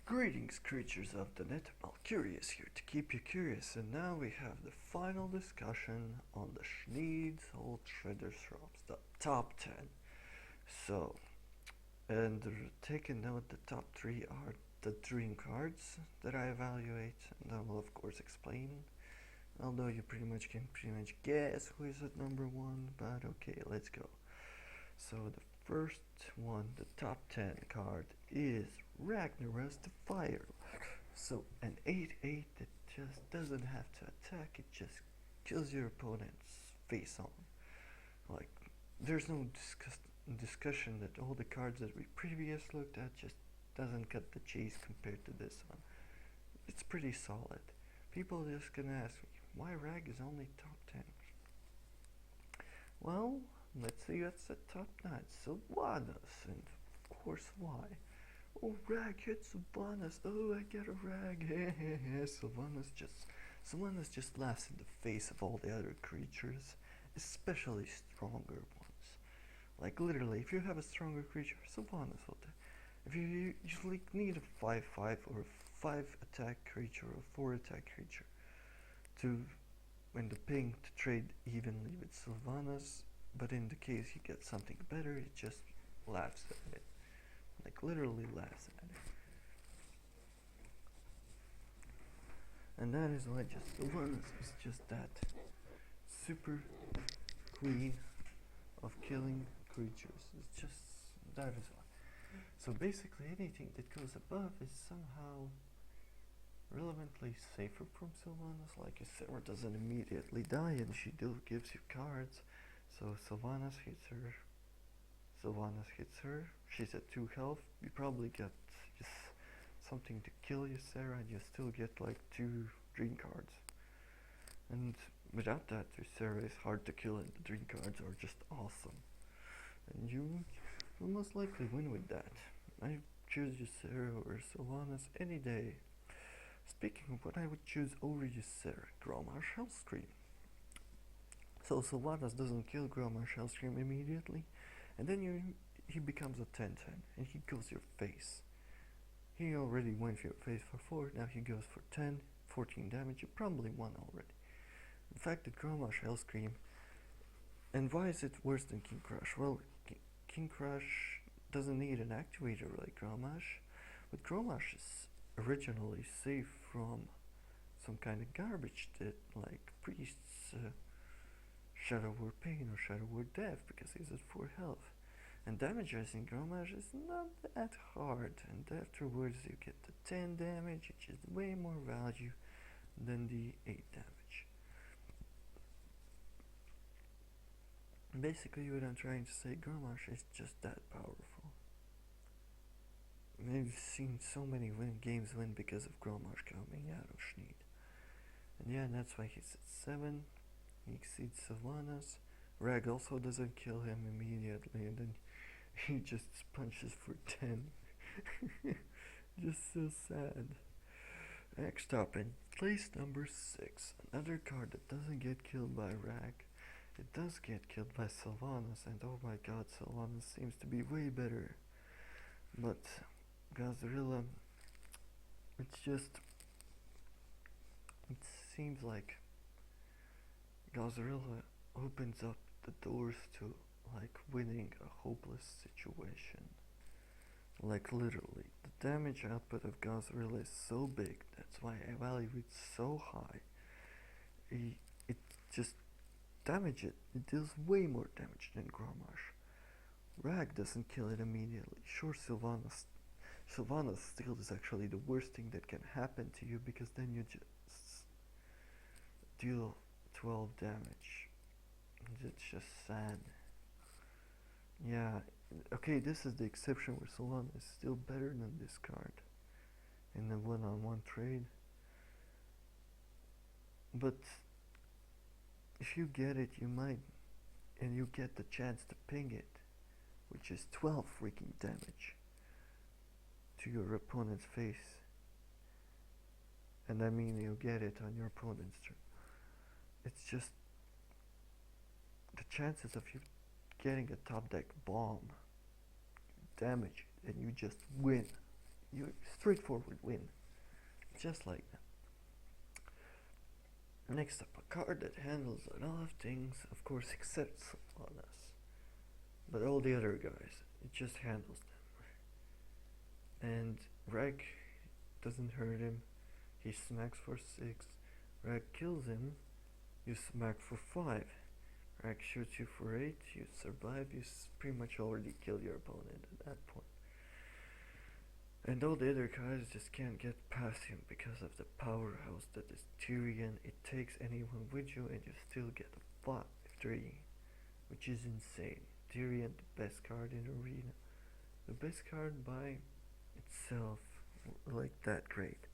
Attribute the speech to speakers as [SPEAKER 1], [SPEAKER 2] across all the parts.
[SPEAKER 1] Greetings, creatures of the net. Curious here to keep you curious, and now we have the final discussion on the Sneed's Old Trader Shops, the top 10. So, and taking note, the top 3 are the dream cards that I evaluate, and I will of course explain. Although you pretty much can guess who is at number 1, but okay, let's go. So the first one, the top 10 card, is Ragnaros the Fire. So an 8/8 that just doesn't have to attack, it just kills your opponent's face on. Like, there's no discussion that all the cards that we previously looked at just doesn't cut the chase compared to this one. It's pretty solid. People are just gonna ask me, why Rag is only top 10? Well, let's see what's the top 9. Sylvanas, and of course why? Oh, Rag hits Sylvanas. Oh, I get a Rag. Sylvanas just laughs in the face of all the other creatures, especially stronger ones. Like literally, if you have a stronger creature, Sylvanas will die. If you usually need a 5/5 or a 5 attack creature or a 4 attack creature to when the ping to trade evenly with Sylvanas, but in the case you get something better, it just laughs at it. Like literally laughs at it. And that is why just Sylvanas is just that super queen of killing creatures. It's just that is why. So basically anything that goes above is somehow relevantly safer from Sylvanas. Like Sarah doesn't immediately die and she still gives you cards. So Sylvanas hits her, she's at 2 health, you probably get just something to kill you, Sarah, and you still get like 2 dream cards. And without that, Sarah is hard to kill and the dream cards are just awesome. And you will most likely win with that. I choose Sarah or Sylvanas any day. Speaking of what I would choose over Sarah, Grommash Hellscream. So Sylvanas doesn't kill Grommash Hellscream immediately, and then he becomes a 10/10, and he kills your face. He already went for your face for 4, now he goes for 10, 14 damage, you probably won already. In fact, the Grommash Hellscream, and why is it worse than King Crush? Well, King Crush doesn't need an activator like Grommash, but Grommash is originally safe from some kind of garbage that like priests, Shadow Word Pain or Shadow Word Death, because he's at 4 health. And damage resing Grommash is not that hard, and afterwards you get the 10 damage, which is way more value than the 8 damage. Basically what I'm trying to say, Grommash is just that powerful. We've seen so many games win because of Grommash coming out of Sneed. And yeah, that's why he's at 7. He exceeds Sylvanas. Rag also doesn't kill him immediately, and then he just punches for 10. Just so sad. Next up, in place number 6, another card that doesn't get killed by Rag. It does get killed by Sylvanas, and oh my god, Sylvanas seems to be way better. But Gazrilla, it seems like Gazrilla opens up the doors to like winning a hopeless situation. Like literally, the damage output of Gazrilla is so big, that's why I value it so high. It just damages it deals way more damage than Grommash. Rag doesn't kill it immediately. Sure, Sylvanas still is actually the worst thing that can happen to you, because then you just deal 12 damage. It's just sad. Yeah, okay, this is the exception where Sylvanas is still better than this card in the one-on-one trade. But if you get it, you might, and you get the chance to ping it, which is 12 freaking damage to your opponent's face. And I mean, you get it on your opponent's turn. It's just the chances of you getting a top deck bomb, damage it, and you just win you straightforward win. Just like that. Next up, a card that handles a lot of things, of course, except on us. But all the other guys, it just handles them. And Rag doesn't hurt him. He smacks for 6. Rag kills him. You smack for 5. Rag shoots you for 8. You survive. You pretty much already killed your opponent at that point. And all the other guys just can't get past him because of the powerhouse that is Tyrion. It takes anyone with you and you still get a 5-3, which is insane. Tyrion, the best card in Arena. The best card by itself, like that great.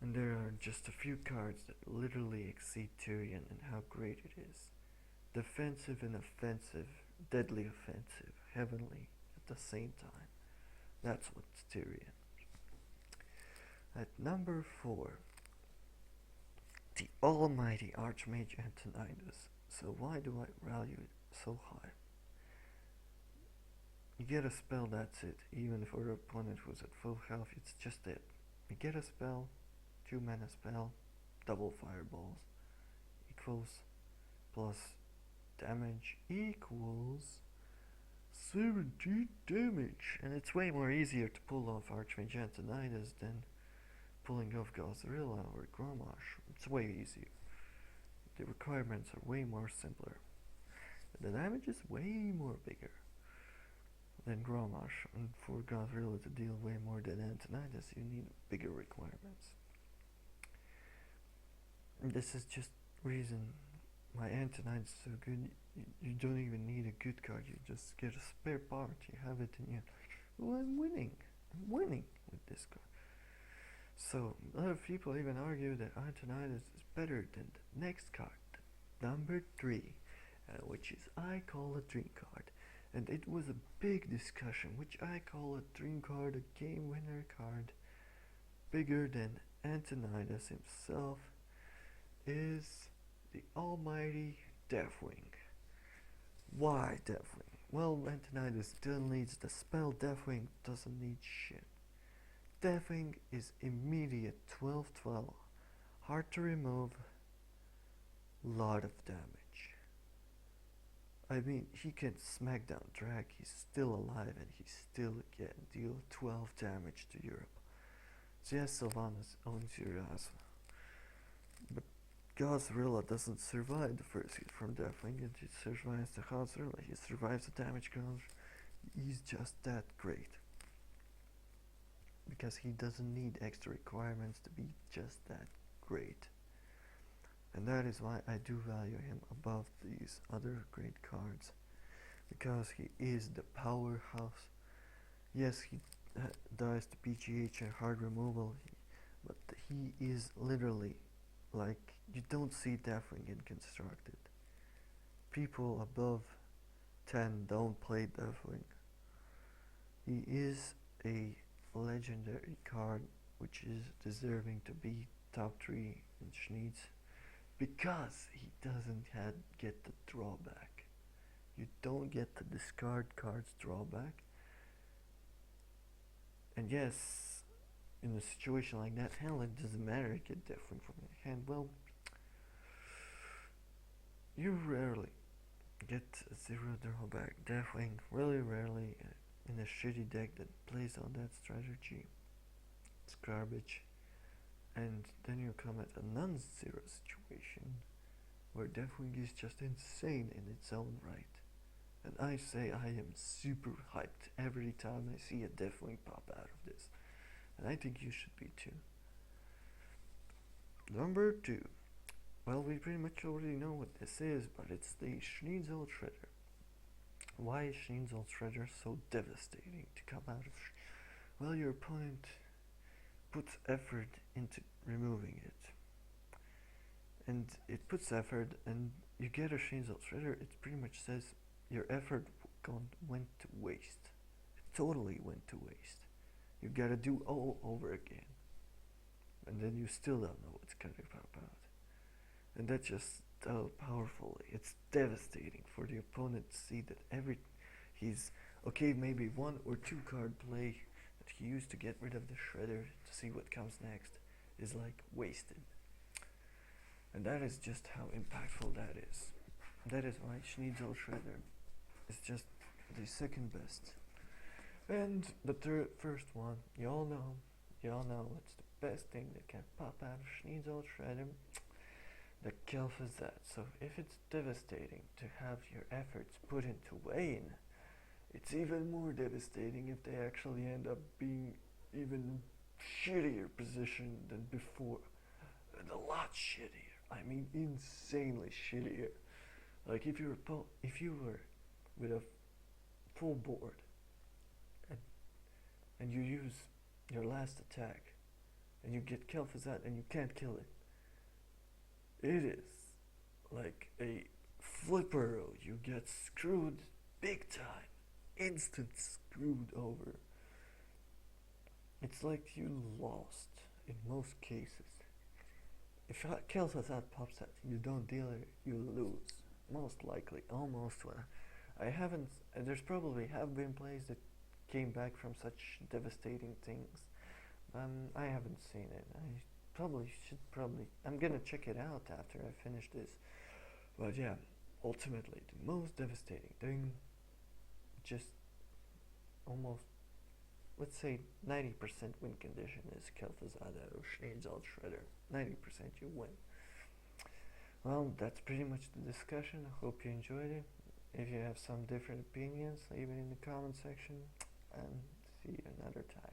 [SPEAKER 1] And there are just a few cards that literally exceed Tyrion and how great it is. Defensive and offensive, deadly offensive, heavenly at the same time. That's what's Tyrion. At number 4, the almighty Archmage Antonidas. So why do I value it so high? You get a spell, that's it. Even if your opponent was at full health, it's just it. You get a spell, 2 mana spell, double fireballs, equals, plus damage equals 70 damage. And it's way more easier to pull off Archmage Antonidas than pulling off Gazrilla or Grommash. It's way easier. The requirements are way more simpler. The damage is way more bigger than Grommash, and for Gazrilla to deal way more than Antonidas, you need bigger requirements. And this is just reason why Antonidas is so good. You don't even need a good card, you just get a spare part, you have it and you're like, oh, I'm winning with this card. So a lot of people even argue that Antonidas is better than the next card, number 3, which is I call a dream card. And it was a big discussion, which I call a dream card, a game winner card, bigger than Antonidas himself, is the almighty Deathwing. Why Deathwing? Well, Antonidas still needs the spell, Deathwing doesn't need shit. Deathwing is immediate 12/12, hard to remove, lot of damage. I mean, he can smack down Drag, he's still alive and he still can deal 12 damage to Europe. So yes, Sylvanas owns your ass. But Gazrilla doesn't survive the first hit from Deathwing, and he survives the Gazrilla. He survives the damage counter. He's just that great. Because he doesn't need extra requirements to be just that great. And that is why I do value him above these other great cards. Because he is the powerhouse. Yes, he dies to PGH and hard removal, but he is literally like, you don't see Deathwing in Constructed. People above 10 don't play Deathwing. He is a legendary card which is deserving to be top 3 in Sneed's, because he doesn't get the drawback. You don't get the discard cards drawback. And yes, in a situation like that, hell, it doesn't matter, get Deathwing from your hand. Well, you rarely get a 0 drawback. Deathwing, really rarely, in a shitty deck that plays on that strategy. It's garbage. And then you come at a non-zero situation where Deathwing is just insane in its own right. And I say I am super hyped every time I see a Deathwing pop out of this. And I think you should be too. Number 2. Well, we pretty much already know what this is, but it's the Sneed's Old Shredder. Why is Sneed's Old Shredder so devastating to come out of? Well, your opponent puts effort into removing it. And it puts effort, and you get a Sneed's Old Shredder, it pretty much says your effort went to waste. It totally went to waste. You gotta do all over again. And then you still don't know what's gonna pop out. And that's just so powerful. It's devastating for the opponent to see that he's okay, maybe 1 or 2 card play that he used to get rid of the shredder to see what comes next is like wasted. And that is just how impactful that is. That is why Schnitzel shredder is just the second best. And the first one, you all know what's the best thing that can pop out of Schnitzel shredder? The Kelfazat. So if it's devastating to have your efforts put into weighing, it's even more devastating if they actually end up being even shittier position than before. And a lot shittier. I mean insanely shittier. Like if you were with a full board and you use your last attack and you get Kelfazat and you can't kill it. It is like a flipper. You get screwed big time. Instant screwed over. It's like you lost in most cases. If Kelfazat pops out, you don't deal it, you lose. Most likely, almost. I haven't. There's probably have been plays that came back from such devastating things. I haven't seen it. I should. I'm gonna check it out after I finish this. But yeah, ultimately, the most devastating thing, just almost, let's say 90% win condition is Kelfazat or Schnitzel shredder. 90% you win. Well, that's pretty much the discussion. I hope you enjoyed it. If you have some different opinions, leave it in the comment section, and see you another time.